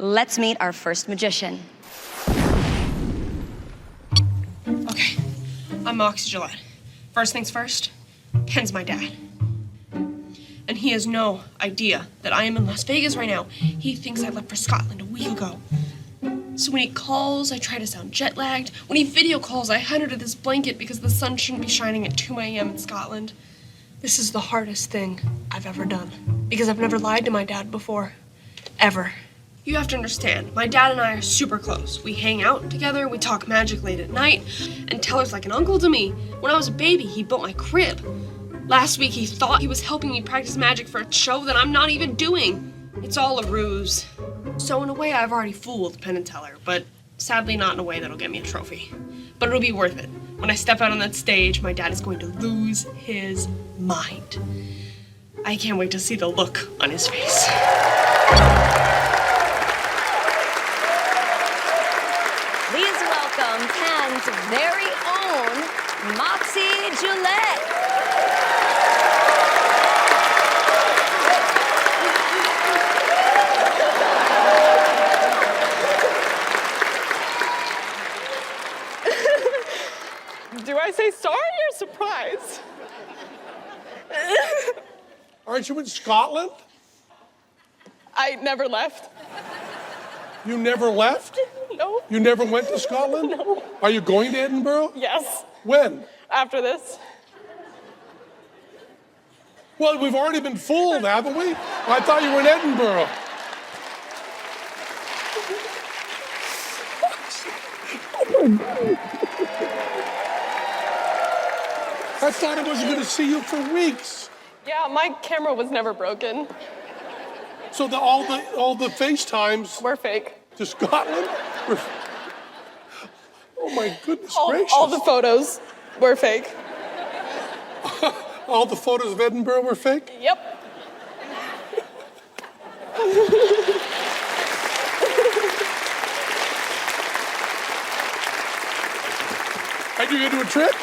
let's meet our first magician. Okay, I'm Moxie Jillette. First things first, Penn's my dad. And he has no idea that I am in Las Vegas right now. He thinks I left for Scotland a week ago. So when he calls, I try to sound jet lagged. When he video calls, I hide under this blanket because the sun shouldn't be shining at 2 a.m. in Scotland. This is the hardest thing I've ever done because I've never lied to my dad before, ever. You have to understand, my dad and I are super close. We hang out together, we talk magic late at night, and Teller's like an uncle to me. When I was a baby, he built my crib. Last week, he thought he was helping me practice magic for a show that I'm not even doing. It's all a ruse. So in a way, I've already fooled Penn and Teller, but sadly not in a way that'll get me a trophy. But it'll be worth it. When I step out on that stage, my dad is going to lose his mind. I can't wait to see the look on his face. Please welcome Penn's very own Moxie Jillette. Do I say sorry or surprise? Aren't you in Scotland? I never left. You never left? No. You never went to Scotland? No. Are you going to Edinburgh? Yes. When? After this. Well, we've already been fooled, haven't we? I thought you were in Edinburgh. I thought I wasn't going to see you for weeks. Yeah, my camera was never broken. So all the FaceTimes We're fake. to Scotland? Oh my goodness gracious. All the photos were fake. All the photos of Edinburgh were fake? Yep. Are you going to do a trick?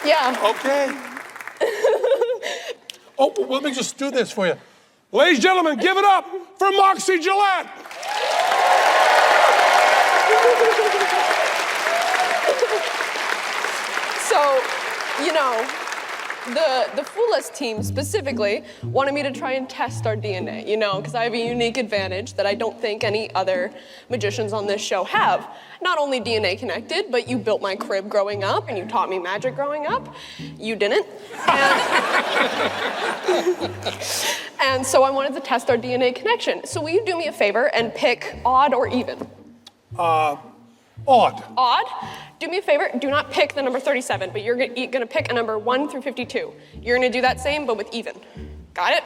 Yeah. Okay. Oh, well, let me just do this for you. Ladies and gentlemen, give it up for Moxie Jillette. So, you know, the Fool Us team specifically wanted me to try and test our DNA, you know, because I have a unique advantage that I don't think any other magicians on this show have. Not only DNA connected, but you built my crib growing up and you taught me magic growing up. You didn't. And so I wanted to test our DNA connection. So will you do me a favor and pick odd or even? Odd. Odd? Do me a favor, do not pick the number 37, but you're gonna pick a number 1 through 52. You're gonna do that same, but with even. Got it?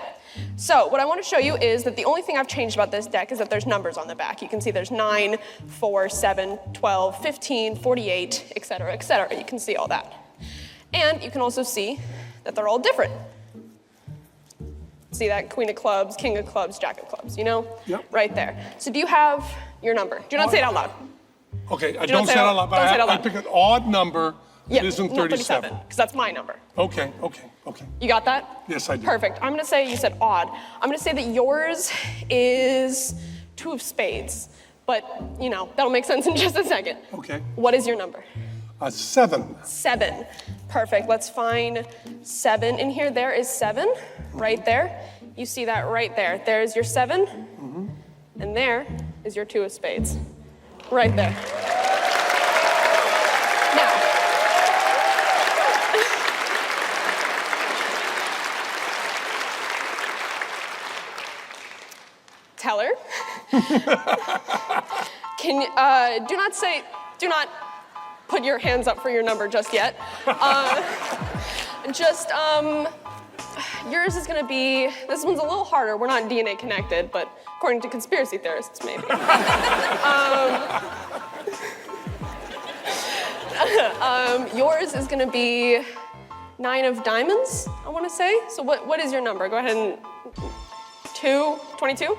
So what I wanna show you is that the only thing I've changed about this deck is that there's numbers on the back. You can see there's 9, 4, 7, 12, 15, 48, et cetera, et cetera. You can see all that. And you can also see that they're all different. See that? Queen of clubs, king of clubs, jack of clubs, you know? Yep. Right there. So do you have your number? Do not say it out loud. Okay, I Do not don't say say it it out out- loud, don't say it but out I loud. pick an odd number Yeah, that isn't not 37. because that's my number. Okay. You got that? Yes, I do. Perfect. I'm gonna say, you said odd. I'm gonna say that yours is 2 of spades, but you know, that'll make sense in just a second. Okay. What is your number? 7. 7. Perfect. Let's find 7 in here. There is 7 right there. You see that right there. There's your 7, and there is your 2 of spades. Right there. Now, Teller, can you, do not put your hands up for your number just yet. Yours is gonna be, this one's a little harder. We're not DNA connected, but according to conspiracy theorists, maybe. Yours is gonna be 9 of diamonds, I wanna say. So what is your number? Go ahead and 22?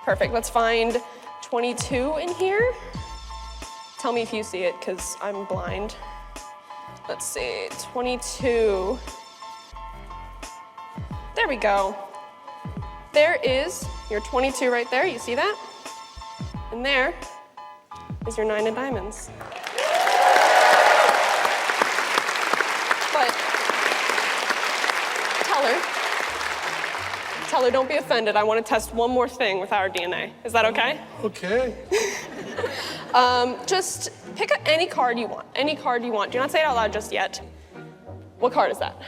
Perfect, let's find 22 in here. Tell me if you see it, because I'm blind. Let's see, 22. There we go. There is your 22 right there, you see that? And there is your 9 of diamonds. But Teller, don't be offended. I want to test one more thing with our DNA. Is that okay? Okay. Just pick any card you want. Any card you want. Do not say it out loud just yet. What card is that?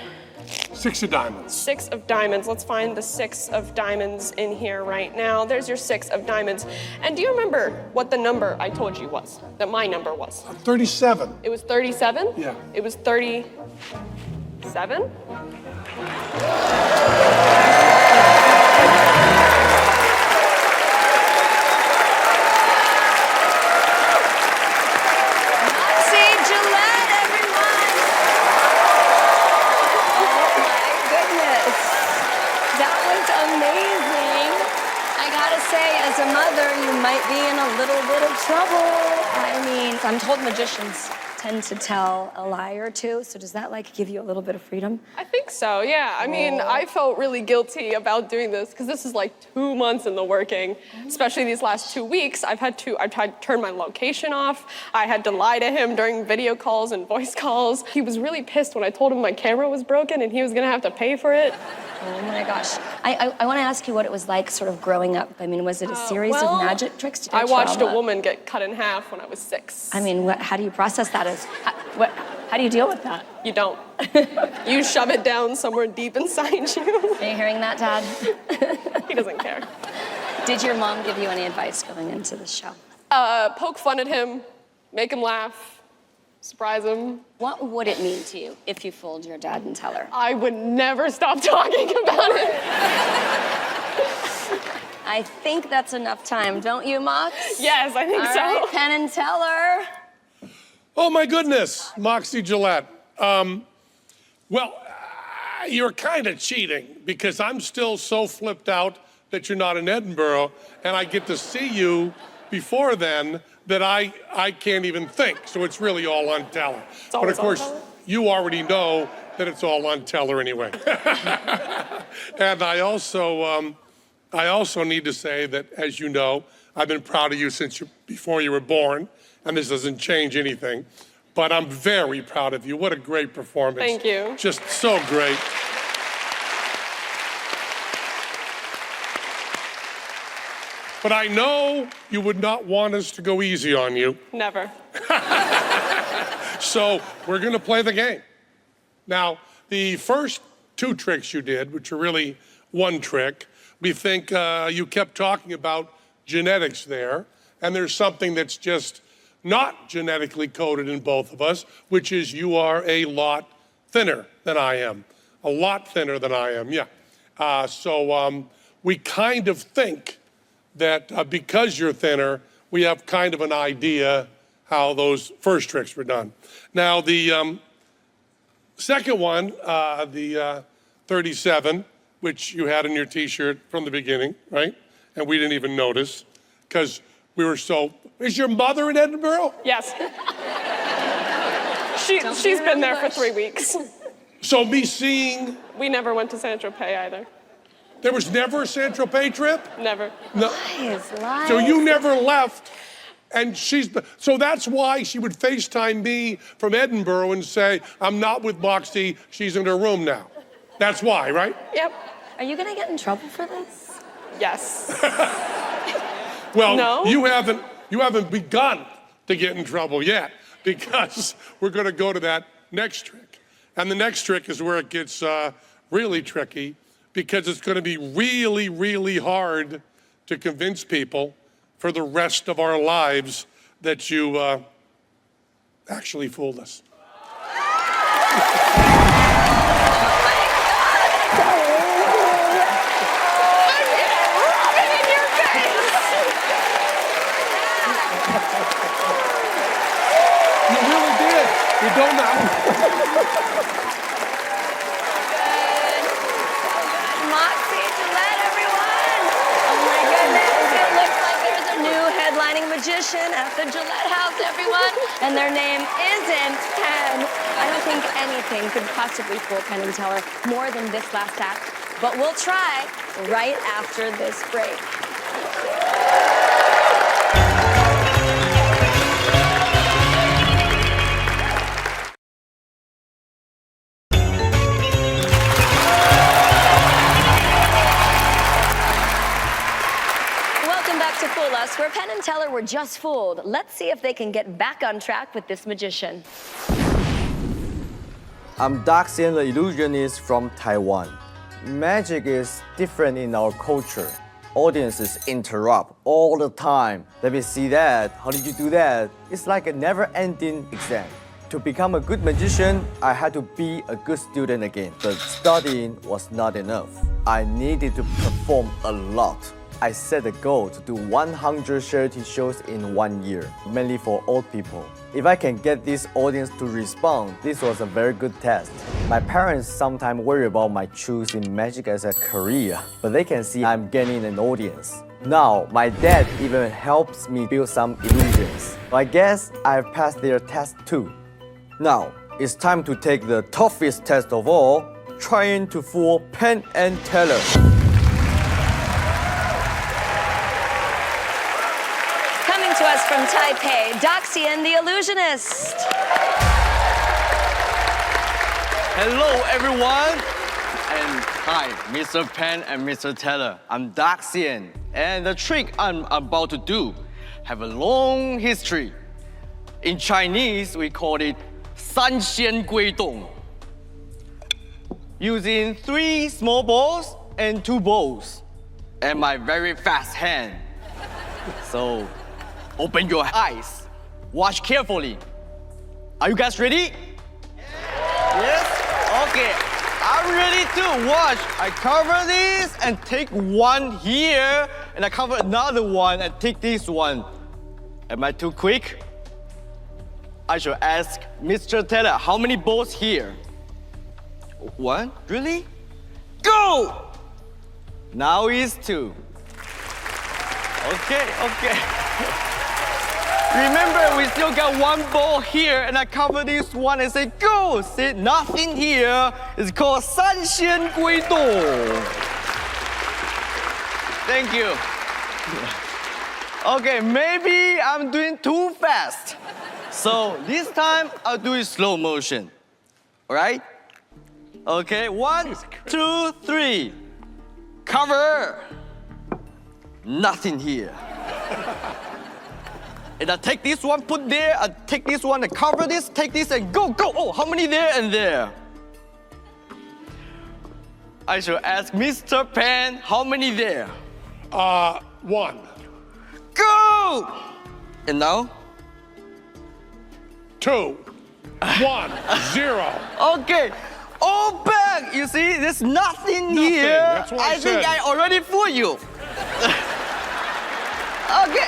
6 of diamonds. 6 of diamonds. Let's find the 6 of diamonds in here right now. There's your 6 of diamonds. And do you remember what the number I told you was? That my number was? 37. It was 37? Yeah. It was 37? Moxie Jillette, everyone! Oh my goodness. That was amazing. I gotta say, as a mother, you might be in a little bit of trouble. I mean, I'm told magicians tend to tell a lie or two, so does that like give you a little bit of freedom? I think so, yeah. I mean, I felt really guilty about doing this because this is like 2 months in the working, especially these last 2 weeks. I tried to turn my location off. I had to lie to him during video calls and voice calls. He was really pissed when I told him my camera was broken and he was gonna have to pay for it. Oh my gosh. I want to ask you what it was like sort of growing up. I mean, was it a series of magic tricks? Did I watched a trauma? woman get cut in half when I was 6. I mean, how do you process that? How do you deal with that? You don't. You shove it down somewhere deep inside you. Are you hearing that, Dad? He doesn't care. Did your mom give you any advice going into the show? Poke fun at him, make him laugh, surprise him. What would it mean to you if you fooled your dad and Teller? I would never stop talking about it. I think that's enough time, don't you, Mox? Yes, I think All so. right, Penn and Teller. Oh my goodness, Moxie Jillette. You're kind of cheating because I'm still so flipped out that you're not in Edinburgh and I get to see you before then that I can't even think. So it's really all on Teller. But of course, you already know that it's all on Teller anyway. And I also need to say that, as you know, I've been proud of you since before you were born, and this doesn't change anything. But I'm very proud of you. What a great performance. Thank you. Just so great. But I know you would not want us to go easy on you. Never. So we're going to play the game. Now, the first 2 tricks you did, which are really one trick, we think you kept talking about genetics there, and there's something that's just not genetically coded in both of us, which is you are a lot thinner than I am. A lot thinner than I am, yeah. So we kind of think that because you're thinner, we have kind of an idea how those first tricks were done. Now, the second one, the 37, which you had in your T-shirt from the beginning, right? And we didn't even notice because we were so... Is your mother in Edinburgh? Yes. She's been there for 3 weeks. So me seeing... We never went to Saint-Tropez either. There was never a Saint-Tropez trip? Never. No. Lies. So you never left, and so that's why she would FaceTime me from Edinburgh and say, I'm not with Moxie, she's in her room now. That's why, right? Yep. Are you gonna get in trouble for this? Yes. Well, No. you haven't begun to get in trouble yet because we're gonna go to that next trick. And the next trick is where it gets really tricky because it's gonna be really, really hard to convince people for the rest of our lives that you actually fooled us. You really did. You don't know. Moxie Jillette, everyone! Oh my goodness, it looks like there's a new headlining magician at the Gillette house, everyone. And their name isn't Penn. I don't think anything could possibly fool Penn and Teller more than this last act. But we'll try right after this break. Next, where Penn and Teller were just fooled, let's see if they can get back on track with this magician. I'm Daxien, the illusionist from Taiwan. Magic is different in our culture. Audiences interrupt all the time. Let me see that. How did you do that? It's like a never-ending exam. To become a good magician, I had to be a good student again. But studying was not enough. I needed to perform a lot. I set a goal to do 100 charity shows in 1 year, mainly for old people. If I can get this audience to respond, this was a very good test. My parents sometimes worry about my choosing magic as a career, but they can see I'm gaining an audience. Now, my dad even helps me build some illusions. I guess I've passed their test too. Now, it's time to take the toughest test of all, trying to fool Penn and Teller. Coming to us from Taipei, Daxien the illusionist. Hello, everyone. And hi, Mr. Penn and Mr. Teller. I'm Daxien. And the trick I'm about to do have a long history. In Chinese, we call it 三仙归洞. Using 3 small balls and 2 balls. And my very fast hand. So, open your eyes. Watch carefully. Are you guys ready? Yes? Okay. I'm ready to watch. I cover this and take one here, and I cover another one and take this one. Am I too quick? I should ask Mr. Teller, how many balls here? 1? Really? Go! Now it's 2. Okay. Remember, we still got 1 ball here, and I cover this one and say, go! See, nothing here. It's called 三仙归洞. Thank you. Okay, maybe I'm doing too fast. So this time, I'll do it slow motion. All right? Okay, 1, 2, 3. Cover. Nothing here. And I take this one, put there, I take this one and cover this, take this and go. Oh, how many there and there? I should ask Mr. Penn, how many there? 1. Go! And now? 2. 1. 0. Okay. All back. You see, there's nothing here. That's what I said. think I already fooled you. Okay,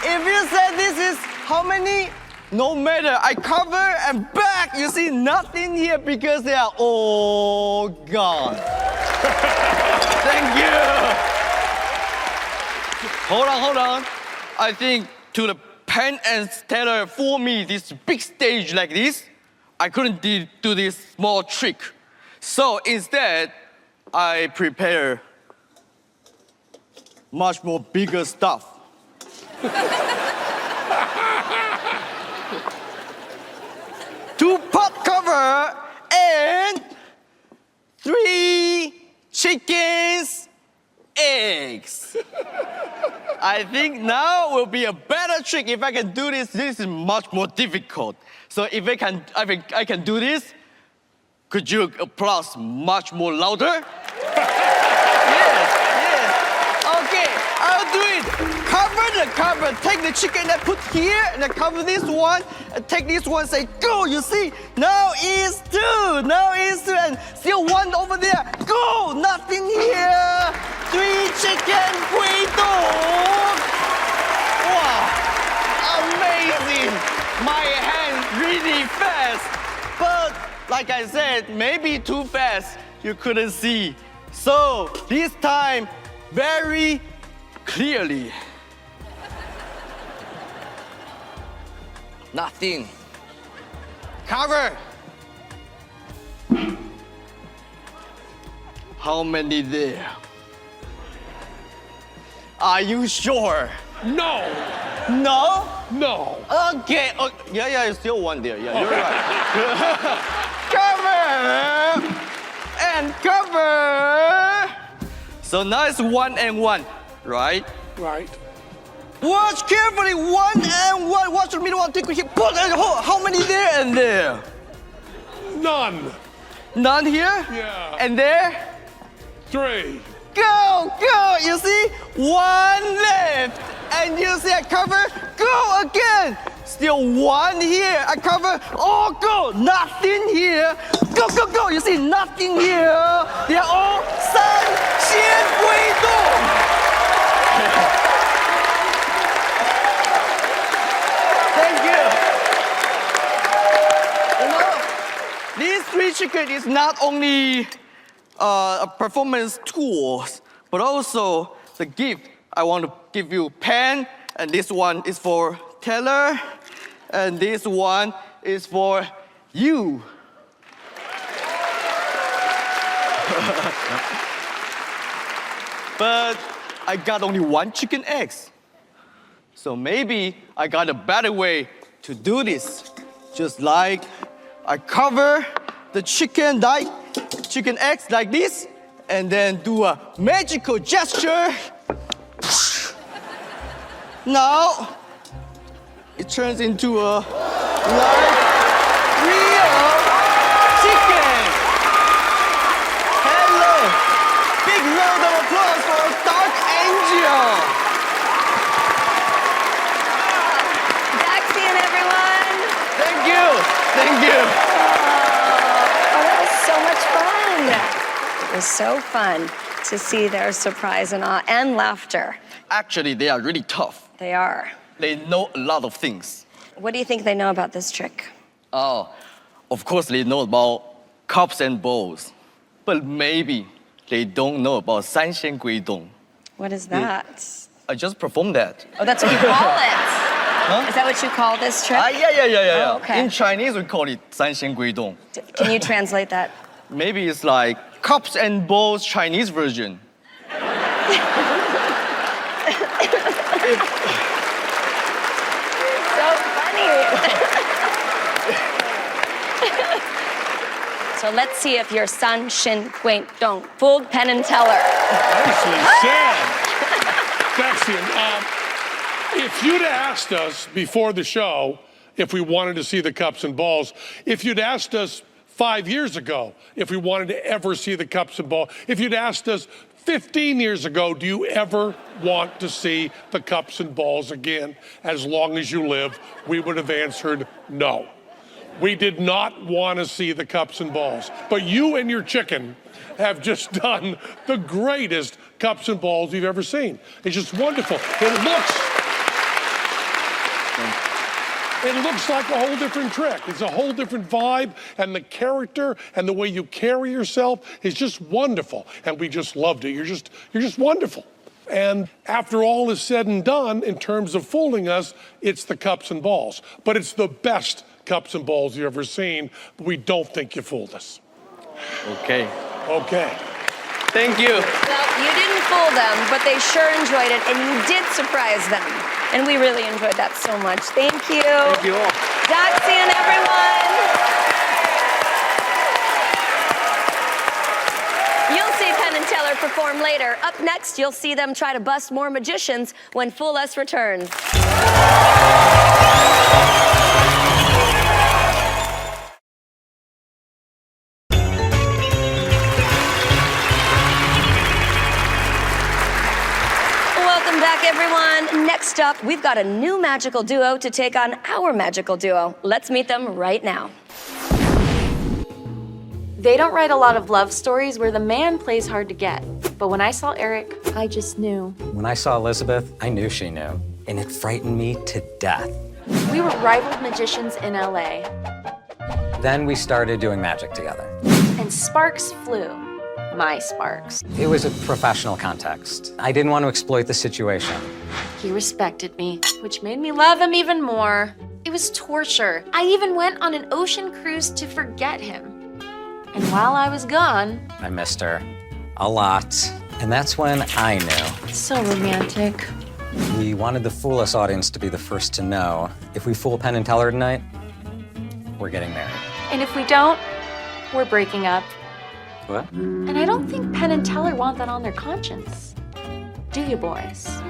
if you said this is how many, no matter. I cover and back. You see, nothing here because they are all gone. Thank you. Hold on. I think to the Penn and Teller for me, this big stage like this, I couldn't do this small trick. So instead, I prepare much more bigger stuff. 2 pot cover and 3 chickens eggs. I think now will be a better trick if I can do this. This is much more difficult. So if I can do this, could you applause much more louder? Yes. Okay, I'll do it. Cover, take the chicken and put here, and then cover this one, and take this one, say go, you see? Now is 2, and still 1 over there. Go, nothing here. 3 chicken, 归洞. Wow, amazing. My hand really fast. But like I said, maybe too fast, you couldn't see. So this time, very clearly. Nothing. Cover. How many there? Are you sure? No. No? No. Okay. Yeah, it's still 1 there. Yeah, you're right. Cover and cover. So now it's 1 and 1, right? Right. Watch carefully, 1 and 1. Watch the middle one, take here. Put how many there and there? None. None here? Yeah. And there? 3. Go, go. You see? 1 left. And you see I cover. Go again. Still 1 here. I cover. Oh, go. Nothing here. Go, go, go. You see? Nothing here. They are all 三仙归洞. Thank you. You know, these 3 chicken is not only a performance tools, but also the gift I want to give you. Penn, and this one is for Teller, and this one is for you. But I got only 1 chicken eggs. So maybe I got a better way to do this. Just like I cover the chicken eggs like this, and then do a magical gesture. Now, it turns into a like real chicken. Hello. Big round of applause for a dark angel. Daxien, everyone. Thank you. Thank you. Oh, that was so much fun. It was so fun to see their surprise and awe and laughter. Actually, they are really tough. They are. They know a lot of things. What do you think they know about this trick? Oh, of course they know about cups and bowls. But maybe they don't know about 三仙归洞. What is that? I just performed that. Oh, that's what you call it. Is that what you call this trick? Yeah. Oh, okay. In Chinese, we call it 三仙归洞. Can you translate that? Maybe it's like cups and bowls Chinese version. So funny. So let's see if your San Shin Quaint Dong fooled Penn and Teller. Nicely said. Daxien, if you'd asked us before the show if we wanted to see the cups and balls, if you'd asked us 5 years ago if we wanted to ever see the cups and balls, if you'd asked us 15 years ago, do you ever want to see the cups and balls again? As long as you live, we would have answered no. We did not want to see the cups and balls. But you and your chicken have just done the greatest cups and balls you've ever seen. It's just wonderful. It looks like a whole different trick. It's a whole different vibe, and the character and the way you carry yourself is just wonderful. And we just loved it. You're just wonderful. And after all is said and done, in terms of fooling us, it's the cups and balls. But it's the best cups and balls you've ever seen. But we don't think you fooled us. Okay. Okay. Thank you. Well, you didn't fool them, but they sure enjoyed it, and you did surprise them. And we really enjoyed that so much. Thank you. Thank you all. Daxien, everyone. You'll see Penn and Teller perform later. Up next, you'll see them try to bust more magicians when Fool Us returns. Welcome back, everyone. Next up, we've got a new magical duo to take on our magical duo. Let's meet them right now. They don't write a lot of love stories where the man plays hard to get. But when I saw Eric, I just knew. When I saw Elizabeth, I knew she knew. And it frightened me to death. We were rival magicians in LA, Then we started doing magic together. and sparks flew. My sparks. It was a professional context. I didn't want to exploit the situation. He respected me, which made me love him even more. It was torture. I even went on an ocean cruise to forget him. And while I was gone, I missed her a lot. And that's when I knew. so romantic. We wanted the Fool Us audience to be the first to know. If we fool Penn and Teller tonight, we're getting married. And if we don't, we're breaking up. What? And I don't think Penn and Teller want that on their conscience. Do you, boys?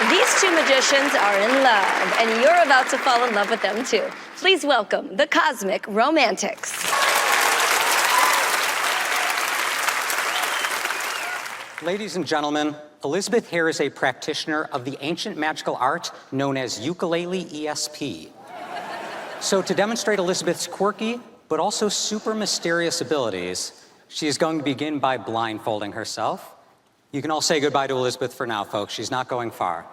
These two magicians are in love, and you're about to fall in love with them too. Please welcome the Cosmic Romantics. Ladies and gentlemen, Elizabeth here is a practitioner of the ancient magical art known as ukulele ESP. So to demonstrate Elizabeth's quirky, but also super mysterious abilities, she is going to begin by blindfolding herself. You can all say goodbye to Elizabeth for now, folks. She's not going far.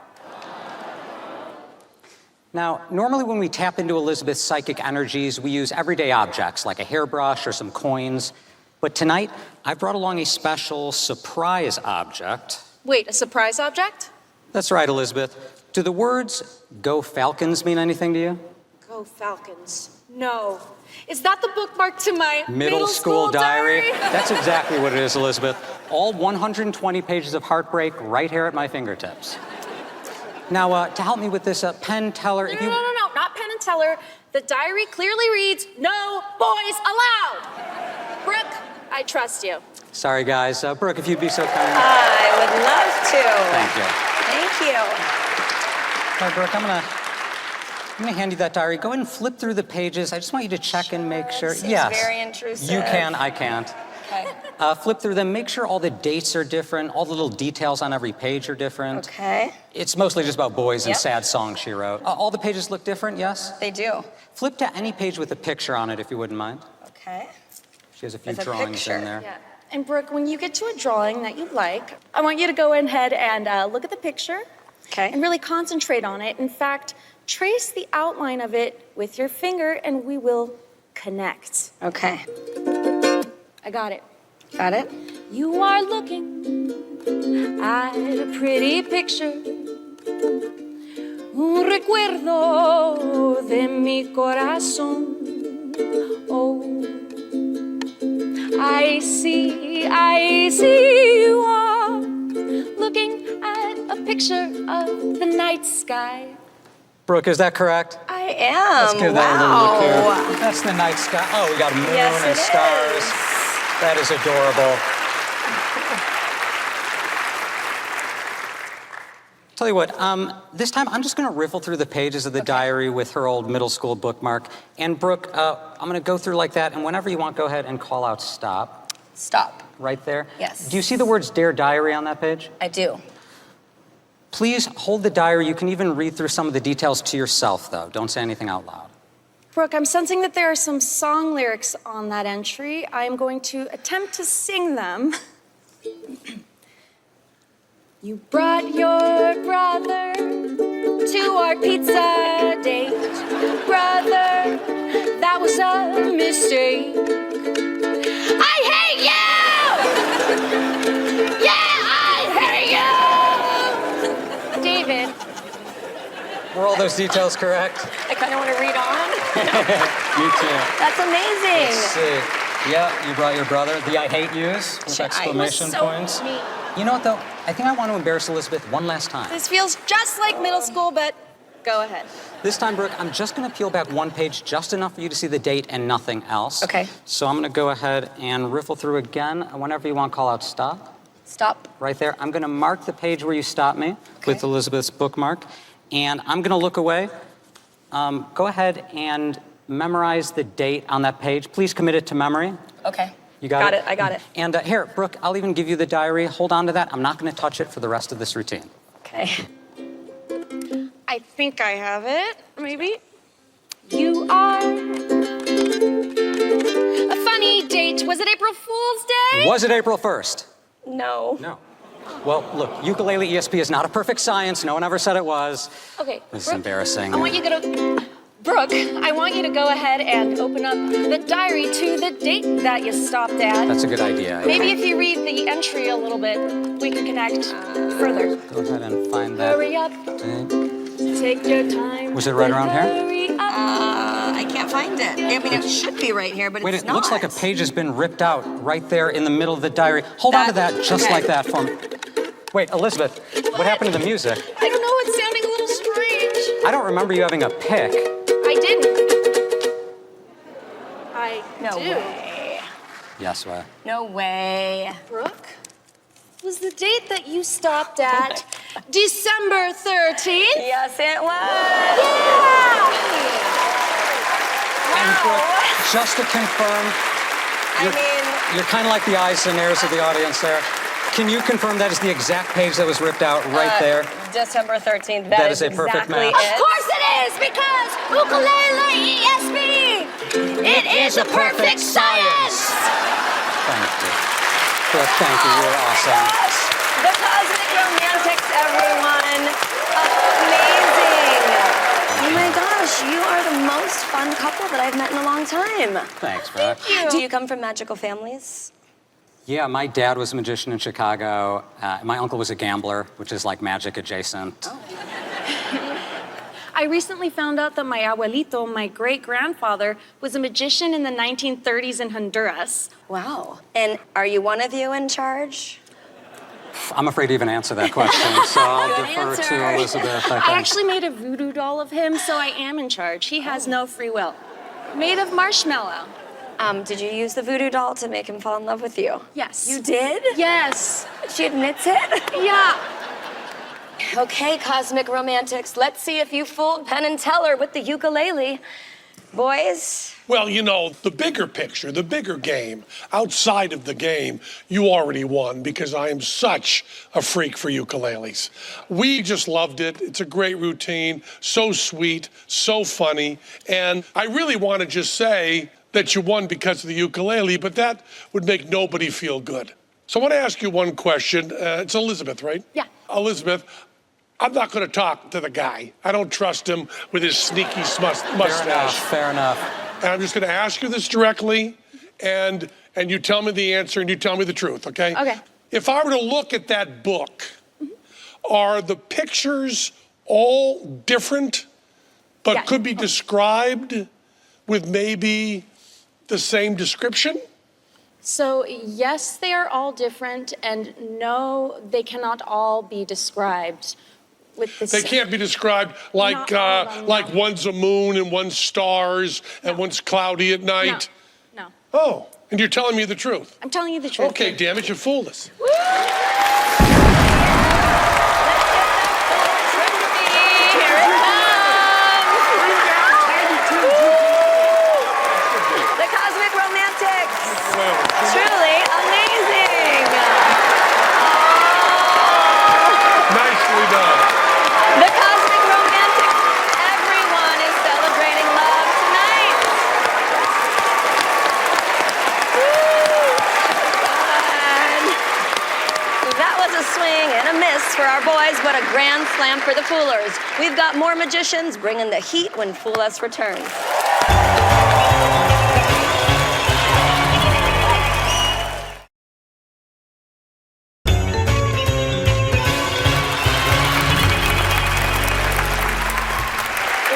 Now, normally when we tap into Elizabeth's psychic energies, we use everyday objects like a hairbrush or some coins. But tonight, I brought along a special surprise object. Wait, a surprise object? That's right, Elizabeth. Do the words "Go Falcons" mean anything to you? Go Falcons. No. Is that the bookmark to my Middle school diary? That's exactly what it is, Elizabeth. All 120 pages of heartbreak right here at my fingertips. Now, to help me with this, Penn Teller, if you... No, not Penn and Teller. The diary clearly reads, "No boys allowed." Brooke, I trust you. Sorry, guys. Brooke, if you'd be so kind. I would love to. Thank you. Thank you. All right, Brooke, I'm gonna hand you that diary. Go ahead and flip through the pages. I just want you to check and make sure. Seems Yes. very intrusive. You can, I can't. Okay. Flip through them. Make sure all the dates are different. All the little details on every page are different. Okay. It's mostly just about boys and Yep. sad songs she wrote. All the pages look different, yes? They do. Flip to any page with a picture on it, if you wouldn't mind. Okay. She has a few With a drawings picture. in there. Yeah. And Brooke, when you get to a drawing that you like, I want you to go ahead and look at the picture. Okay. And really concentrate on it. In fact, trace the outline of it with your finger and we will connect. Okay. I got it. Got it? You are looking at a pretty picture, un recuerdo de mi corazón. Oh, I see you are looking at a picture of the night sky. Brooke, is that correct? I am. Let's give that a little look Wow. here. That's the night sky. Oh, we got a moon Yes, and it stars. is. That is adorable. Tell you what, this time I'm just gonna riffle through the pages of the diary with her old middle school bookmark. And Brooke, I'm gonna go through like that, and whenever you want, go ahead and call out stop. Stop. Right there. Yes. Do you see the words Dear Diary on that page? I do. Please hold the diary. You can even read through some of the details to yourself, though. Don't say anything out loud. Brooke, I'm sensing that there are some song lyrics on that entry. I'm going to attempt to sing them. You brought your brother to our pizza date. Brother, that was a mistake. I hate you! Yeah, I hate you! David. Were all those details correct? I kind of want to read on. Me too. That's amazing. Let's see. Yeah, you brought your brother. The I hate yous with exclamation so points. mean. You know what, though? I think I want to embarrass Elizabeth one last time. This feels just like middle school, but go ahead. This time, Brooke, I'm just going to peel back one page, just enough for you to see the date and nothing else. Okay. So I'm going to go ahead and riffle through again. Whenever you want, call out stop. Stop. Right there. I'm going to mark the page where you stopped me with Elizabeth's bookmark. And I'm going to look away. Go ahead and memorize the date on that page. Please commit it to memory. Okay. You got it? I got it. And here, Brooke, I'll even give you the diary. Hold on to that. I'm not going to touch it for the rest of this routine. Okay. I think I have it, maybe. You are a funny date. Was it April Fool's Day? Was it April 1st? No. No. Well, look, ukulele ESP is not a perfect science. No one ever said it was. Okay. This is Brooke, embarrassing. I want you to Brooke, I want you to go ahead and open up the diary to the date that you stopped at. That's a good idea. Maybe if you read the entry a little bit, we can connect further. Go ahead and find that. Hurry up. Take your time. Was it right around here? Hurry up. I can't find it. I mean, it should be right here, but Wait, it's it not. looks like a page has been ripped out right there in the middle of the diary. Hold on to that just okay. like that for me. Wait, Elizabeth, what happened to the music? I don't know, it's sounding a little strange. I don't remember you having a pick. I didn't. I No do. way. Yes, way. No way. Brooke, was the date that you stopped at December 13th? Yes, it was. And Brooke, just to confirm, you're kind of like the eyes and ears of the audience there. Can you confirm that is the exact page that was ripped out right there? December 13th. That is a perfect exactly match. it. Of course it is, because ukulele ESP. It is a perfect science. Thank you. Brooke, thank you. You're awesome. The Cosmic Romantics, everyone. Amazing. Oh my gosh, you are the most fun couple that I've met in a long time. Thanks, Brooke. Do you come from magical families? Yeah, my dad was a magician in Chicago. My uncle was a gambler, which is like magic adjacent. I recently found out that my abuelito, my great-grandfather, was a magician in the 1930s in Honduras. Wow. And are you one of you in charge? I'm afraid to even answer that question, so I'll Good defer answer. to Elizabeth. I I think. actually made a voodoo doll of him, so I am in charge. He has no free will. Made of marshmallow. Did you use the voodoo doll to make him fall in love with you? Yes. You did? Yes. She admits it? Yeah. Okay, Cosmic Romantics, let's see if you fooled Penn and Teller with the ukulele. Boys? Well, you know, the bigger picture, the bigger game, outside of the game, you already won because I am such a freak for ukuleles. We just loved it. It's a great routine, so sweet, so funny. And I really want to just say that you won because of the ukulele, but that would make nobody feel good. So I want to ask you one question. It's Elizabeth, right? Yeah. Elizabeth, I'm not going to talk to the guy. I don't trust him with his sneaky mustache. Fair enough. And I'm just going to ask you this directly, and you tell me the answer, and you tell me the truth, okay? Okay. If I were to look at that book, are the pictures all different, but Yeah. could be described with maybe the same description? So, yes, they are all different, and no, they cannot all be described with the They same. can't be described like Not all of them, like no. one's a moon and one's stars and one's cloudy at night. No. Oh, and you're telling me the truth. I'm telling you the truth. Okay, damn it, you fooled us. The Cosmic Romantics. Truly amazing. Nicely done. The Cosmic Romantics. Everyone is celebrating love tonight. That was a swing and a miss for our boys, but a grand slam for the Foolers. We've got more magicians bringing the heat when Fool Us returns.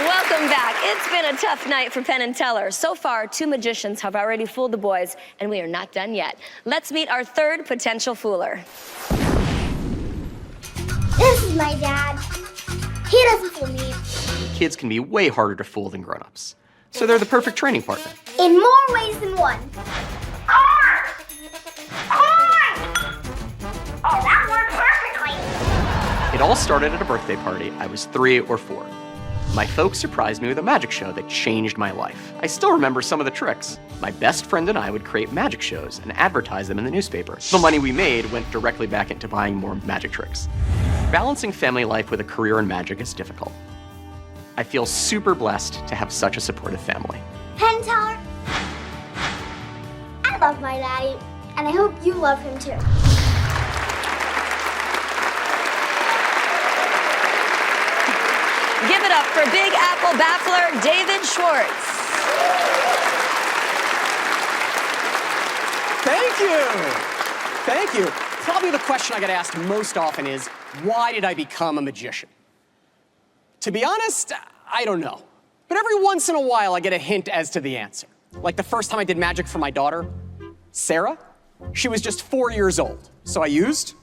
Welcome back. It's been a tough night for Penn and Teller. So far, 2 magicians have already fooled the boys, and we are not done yet. Let's meet our third potential fooler. This is my dad. He doesn't fool me. Kids can be way harder to fool than grown-ups. So they're the perfect training partner. In more ways than one. Oh, that worked perfectly. It all started at a birthday party. I was 3 or 4. My folks surprised me with a magic show that changed my life. I still remember some of the tricks. My best friend and I would create magic shows and advertise them in the newspaper. The money we made went directly back into buying more magic tricks. Balancing family life with a career in magic is difficult. I feel super blessed to have such a supportive family. Penn and Teller, I love my daddy, and I hope you love him too. Give it up for Big Apple baffler David Schwartz. Thank you. Thank you. Probably the question I get asked most often is, why did I become a magician? To be honest, I don't know. But every once in a while, I get a hint as to the answer. Like the first time I did magic for my daughter, Sarah. She was just 4 years old. So I used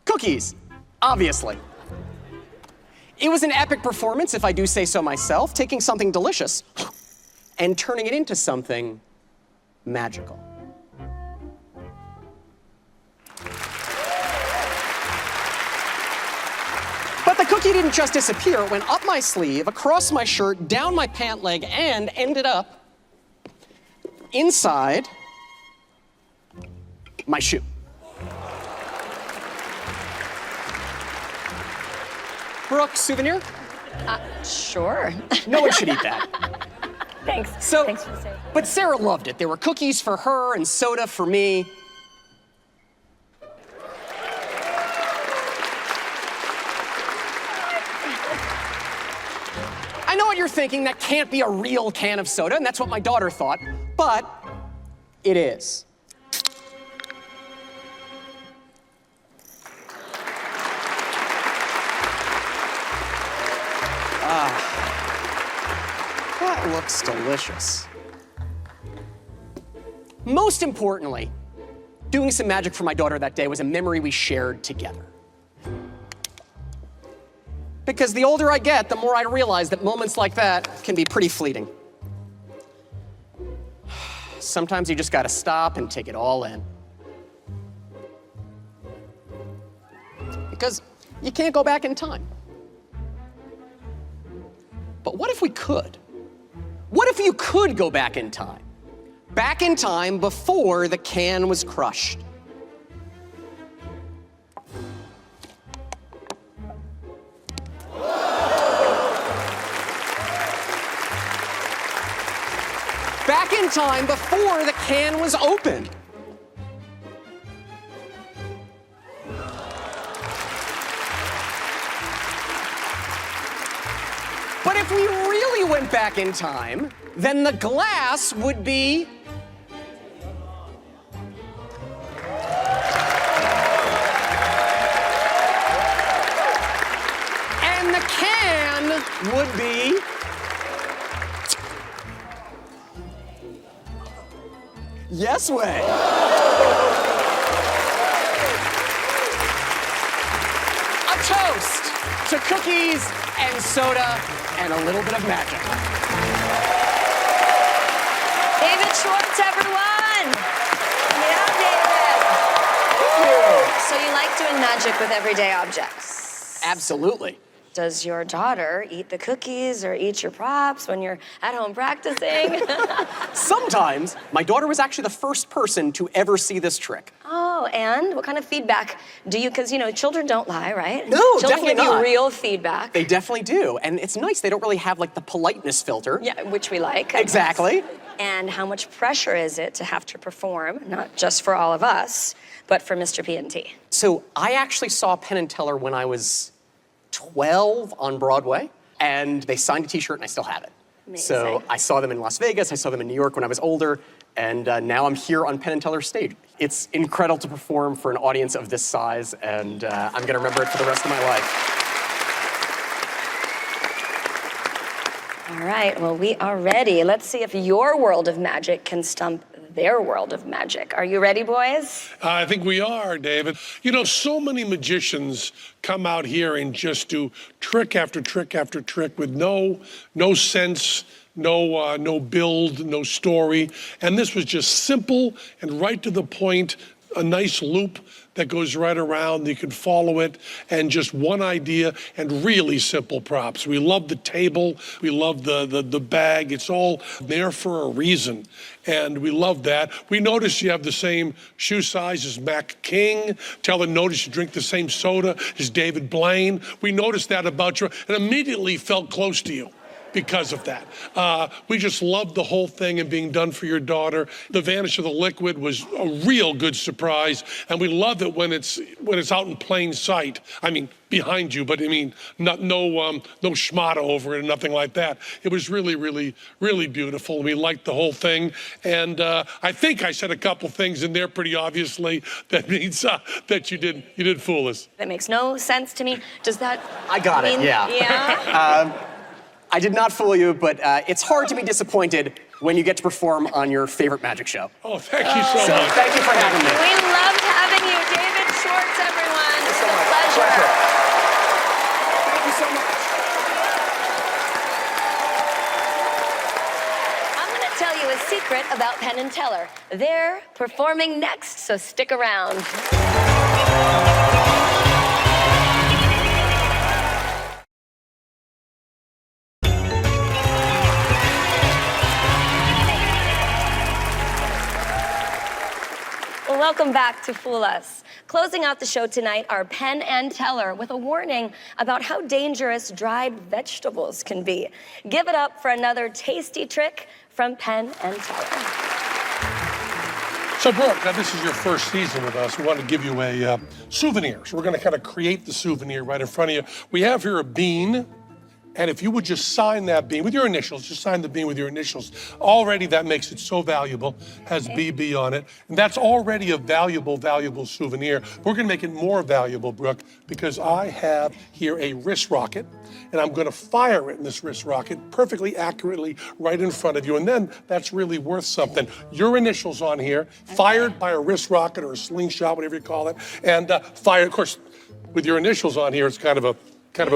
cookies, obviously. It was an epic performance, if I do say so myself, taking something delicious and turning it into something magical. But the cookie didn't just disappear. It went up my sleeve, across my shirt, down my pant leg, and ended up inside my shoe. Brooke, souvenir? Sure. No one should eat that. Thanks. So, Thanks for saying. but Sarah loved it. There were cookies for her and soda for me. I know what you're thinking. That can't be a real can of soda, and that's what my daughter thought. But it is. That looks delicious. Most importantly, doing some magic for my daughter that day was a memory we shared together. Because the older I get, the more I realize that moments like that can be pretty fleeting. Sometimes you just gotta stop and take it all in. Because you can't go back in time. But what if we could? What if you could go back in time? Back in time before the can was crushed. Back in time before the can was open. But if we really went back in time, then the glass would be and the can would be yes way. A toast to cookies and soda and a little bit of magic. David Schwartz, everyone. Yeah, David. So you like doing magic with everyday objects? Absolutely. Does your daughter eat the cookies or eat your props when you're at home practicing? Sometimes, my daughter was actually the first person to ever see this trick. Oh, and what kind of feedback do you, because, you know, children don't lie, right? No, children definitely give you not. real feedback. They definitely do, and it's nice. They don't really have, like, the politeness filter. Yeah, which we like. I guess. Exactly. And how much pressure is it to have to perform, not just for all of us, but for Mr. P&T? So I actually saw Penn and Teller when I was 12 on Broadway, and they signed a T-shirt, and I still have it. Amazing. So I saw them in Las Vegas, I saw them in New York when I was older, and now I'm here on Penn and Teller's stage. It's incredible to perform for an audience of this size, and I'm gonna remember it for the rest of my life. All right, well, we are ready. Let's see if your world of magic can stump their world of magic. Are you ready, boys? I think we are, David. You know, so many magicians come out here and just do trick after trick after trick with no sense, no build, no story. And this was just simple and right to the point, a nice loop that goes right around. You can follow it, and just one idea and really simple props. We love the table. We love the bag. It's all there for a reason, and we love that. We noticed you have the same shoe size as Mac King. Teller noticed you drink the same soda as David Blaine. We noticed that about you, and immediately felt close to you because of that. We just loved the whole thing and being done for your daughter. The vanish of the liquid was a real good surprise, and we love it when it's out in plain sight. I mean, behind you, but I mean, no schmata over it or nothing like that. It was really, really, really beautiful. We liked the whole thing, and I think I said a couple things in there pretty obviously that means that you did fool us. That makes no sense to me. Does that I got it, yeah. Yeah? I did not fool you, but it's hard to be disappointed when you get to perform on your favorite magic show. Oh, thank you so So much. thank you for having me. We loved having you, David Schwartz, everyone. It's so a much. pleasure. Thank you so much. secret about Penn and Teller. They're performing next, so stick around. Well, welcome back to Fool Us. Closing out the show tonight are Penn and Teller with a warning about how dangerous dried vegetables can be. Give it up for another tasty trick from Penn and Teller. So, Brooke, now this is your first season with us. We want to give you a souvenir. So we're going to kind of create the souvenir right in front of you. We have here a bean. And if you would just sign that bean with your initials, just sign the bean with your initials. Already that makes it so valuable, has BB on it. And that's already a valuable souvenir. We're gonna make it more valuable, Brooke, because I have here a wrist rocket, and I'm gonna fire it in this wrist rocket perfectly accurately right in front of you. And then that's really worth something. Your initials on here, fired by a wrist rocket or a slingshot, whatever you call it, and fired, of course, with your initials on here, it's kind of a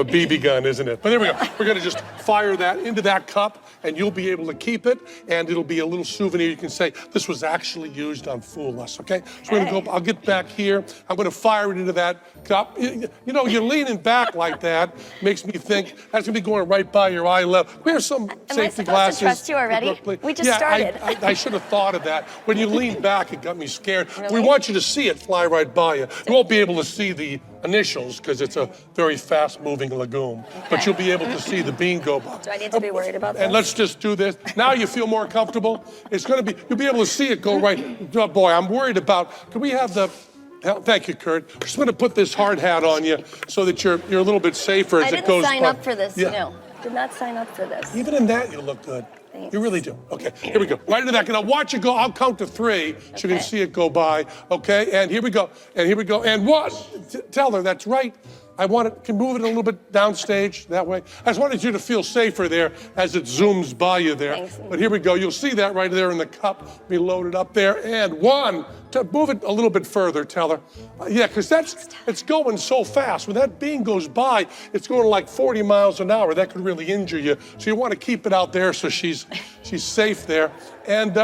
BB gun, isn't it? But there we go. We're gonna just fire that into that cup, and you'll be able to keep it, and it'll be a little souvenir. You can say, this was actually used on Fool Us, okay? So we're gonna go, I'll get back here. I'm gonna fire it into that cup. You know, you're leaning back like that, makes me think that's gonna be going right by your eye level. We have some safety glasses. Am I supposed to trust you already? Brooke, We just started. I should have thought of that. When you leaned back, it got me scared. Really? We want you to see it fly right by you. You won't be able to see the initials because it's a very fast-moving legume, okay. But you'll be able to see the bean go by. Do I need to be worried about this? And let's just do this. Now you feel more comfortable. It's going to be, you'll be able to see it go right. Oh boy, I'm worried about, can we have the, thank you, Kurt. I'm just going to put this hard hat on you so that you're a little bit safer as it goes by. I didn't sign up for this, you know. Did not sign up for this. Even in that, you look good. Thanks. You really do. Okay, here we go. Right into that. Now watch it go. I'll count to 3 so you can see it go by. Okay, and here we go. And here we go. And what? Tell her that's right. I want it, can move it a little bit downstage that way. I just wanted you to feel safer there as it zooms by you there. Thanks. But here we go. You'll see that right there in the cup. We load it up there. And 1, move it a little bit further, Teller. Yeah, because it's going so fast. When that bean goes by, it's going like 40 miles an hour. That could really injure you. So you want to keep it out there so she's safe there. And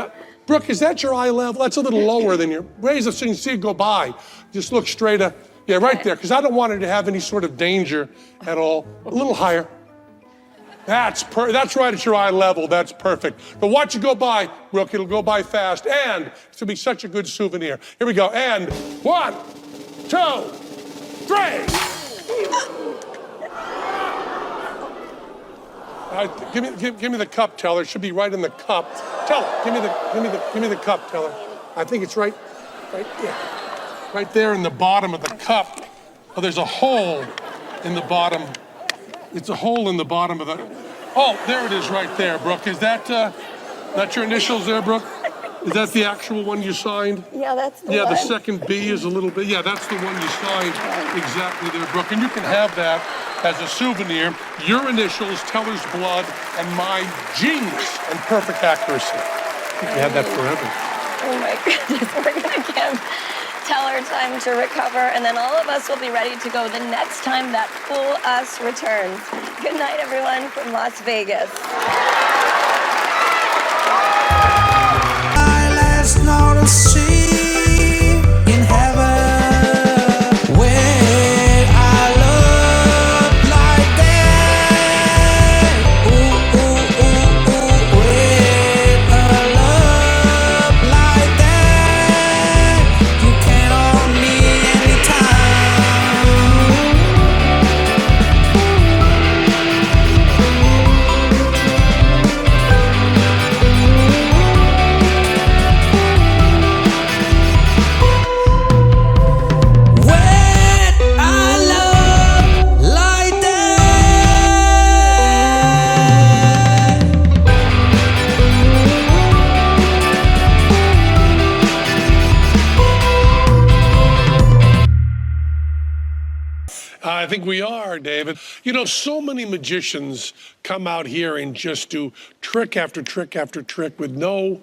Brooke, is that your eye level? That's a little lower than your, raise it so you can see it go by. Just look straight up. Yeah, right there, because I don't want her to have any sort of danger at all. A little higher. That's right at your eye level. That's perfect. But watch it go by, Brooke. It'll go by fast. And it's going to be such a good souvenir. Here we go. And 1, 2, 3. Give me the cup, Teller. It should be right in the cup. Teller, give me the cup, Teller. I think it's right there. Right there in the bottom of the cup. Oh, there's a hole in the bottom. It's a hole in the bottom of the. Oh, there it is right there, Brooke. Is that your initials there, Brooke? Is that the actual one you signed? Yeah, that's the one. Yeah, the second B is a little bit. Yeah, that's the one you signed exactly there, Brooke. And you can have that as a souvenir. Your initials, Teller's blood, and my genius and perfect accuracy. You can have that forever. Oh my goodness, we're gonna give Teller time to recover, and then all of us will be ready to go the next time that Fool Us returns. Good night, everyone, from Las Vegas. Last night I see in heaven when I look like that. Ooh, ooh, ooh, ooh, when I look like that, you can own me I think we are, David. You know, so many magicians come out here and just do trick after trick after trick with no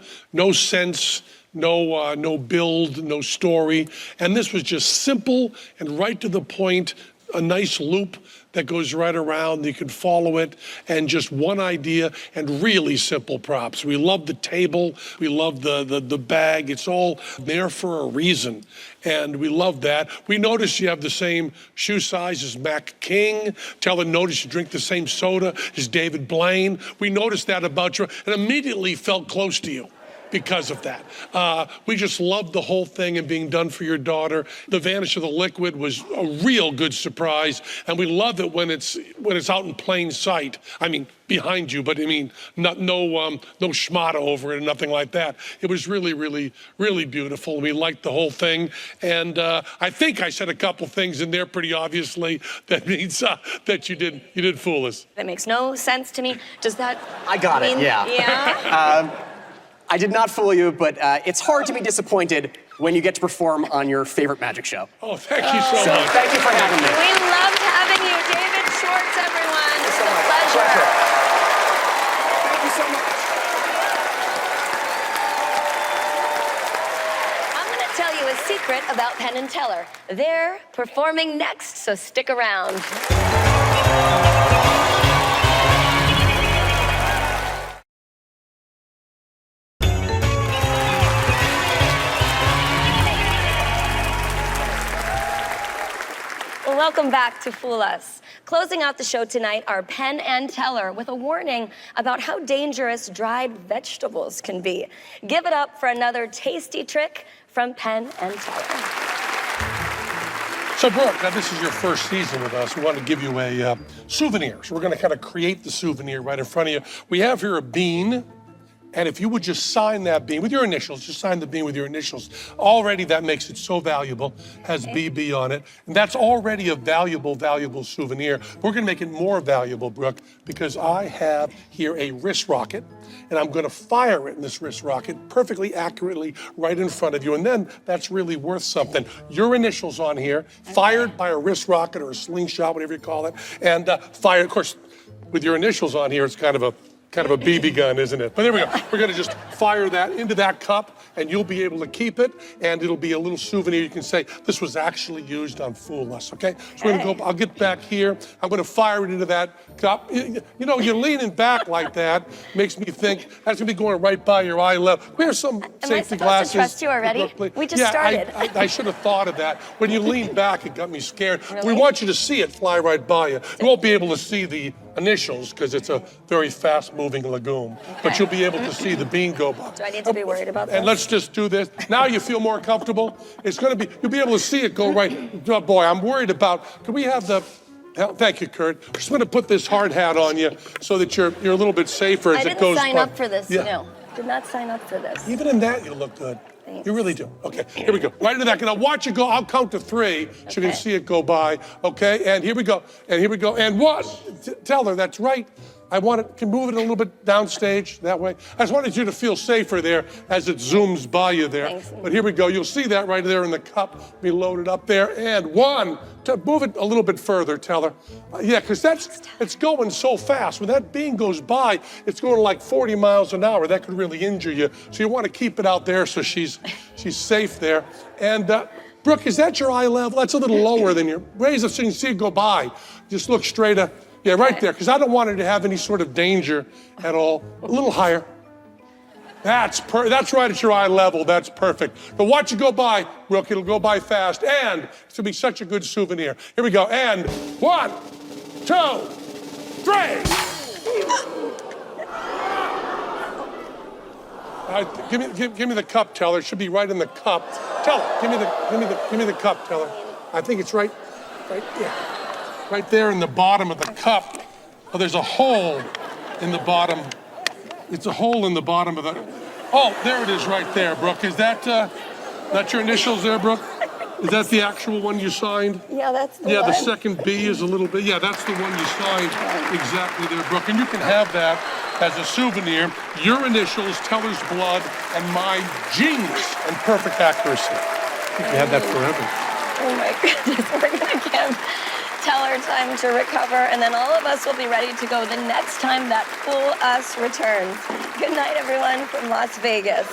sense, no build, no story. And this was just simple and right to the point, a nice loop that goes right around. You can follow it, and just one idea and really simple props. We love the table. We love the bag. It's all there for a reason, and we love that. We noticed you have the same shoe size as Mac King. Teller noticed you drink the same soda as David Blaine. We noticed that about you and immediately felt close to you because of that. We just loved the whole thing and being done for your daughter. The vanish of the liquid was a real good surprise, and we love it when it's out in plain sight. I mean, behind you, but I mean, no schmata over it or nothing like that. It was really, really, really beautiful. We liked the whole thing, and I think I said a couple things in there pretty obviously that means that you did fool us. That makes no sense to me. Does that I got it, yeah. Yeah? I did not fool you, but it's hard to be disappointed when you get to perform on your favorite magic show. Oh, thank you so So much. thank you for having me. We loved having you, David Schwartz, everyone. It's a pleasure. Thank you so much. I'm going to tell you a secret about Penn and Teller. They're performing next, so stick around. Well, welcome back to Fool Us. Closing out the show tonight are Penn and Teller with a warning about how dangerous dried vegetables can be. Give it up for another tasty trick from Penn and Teller. So, Brooke, now this is your first season with us. We want to give you a souvenir. So we're going to kind of create the souvenir right in front of you. We have here a bean. And if you would just sign that bean with your initials, just sign the bean with your initials. Already that makes it so valuable, has BB on it. And that's already a valuable, valuable souvenir. We're gonna make it more valuable, Brooke, because I have here a wrist rocket, and I'm gonna fire it in this wrist rocket perfectly accurately right in front of you. And then that's really worth something. Your initials on here, fired by a wrist rocket or a slingshot, whatever you call it, and fired, of course, with your initials on here, it's kind of a BB gun, isn't it? But there we go. We're gonna just fire that into that cup, and you'll be able to keep it, and it'll be a little souvenir. You can say, this was actually used on Fool Us, okay? So we're gonna go, I'll get back here. I'm gonna fire it into that cup. You know, you're leaning back like that, makes me think that's gonna be going right by your eye level. We have some safety glasses. Am I supposed to trust you already? Brooke, We just started. I should have thought of that. When you leaned back, it got me scared. Really? We want you to see it fly right by you. You won't be able to see the initials because it's a very fast-moving legume, okay. But you'll be able to see the bean go by. Do I need to be worried about this? And let's just do this. Now you feel more comfortable. It's going to be, you'll be able to see it go right. Oh boy, I'm worried about, can we have the, thank you, Kurt. I'm just going to put this hard hat on you so that you're a little bit safer as it goes by. I didn't sign up for this, no. Did not sign up for this. Even in that, you look good. Thanks. You really do. Okay, here we go. Right into that. Now watch it go. I'll count to 3 so you can see it go by. Okay, and here we go. And here we go. And what? Tell her that's right. I want it, can move it a little bit downstage that way. I just wanted you to feel safer there as it zooms by you there. Thanks. But here we go. You'll see that right there in the cup. We load it up there. And 1, move it a little bit further, Teller. Yeah, because it's going so fast. When that bean goes by, it's going like 40 miles an hour. That could really injure you. So you want to keep it out there so she's safe there. And Brooke, is that your eye level? That's a little lower than your, raise it so you can see it go by. Just look straight up. Yeah, right there, because I don't want her to have any sort of danger at all. A little higher. That's right at your eye level. That's perfect. But watch it go by, Brooke. It'll go by fast. And it's going to be such a good souvenir. Here we go. And 1, 2, 3. Give me the cup, Teller. It should be right in the cup. Teller, give me the cup, Teller. I think it's right, yeah. Right there in the bottom of the cup. Oh, there's a hole in the bottom. It's a hole in the bottom of the, oh, there it is right there, Brooke. Is that your initials there, Brooke? Is that the actual one you signed? Yeah, that's the one. Yeah, the second B is a little bit, yeah, that's the one you signed exactly there, Brooke. And you can have that as a souvenir. Your initials, Teller's blood, and my genius and perfect accuracy. You can have that forever. Oh my goodness, we're gonna give Teller time to recover, and then all of us will be ready to go the next time that Fool Us returns. Good night, everyone, from Las Vegas.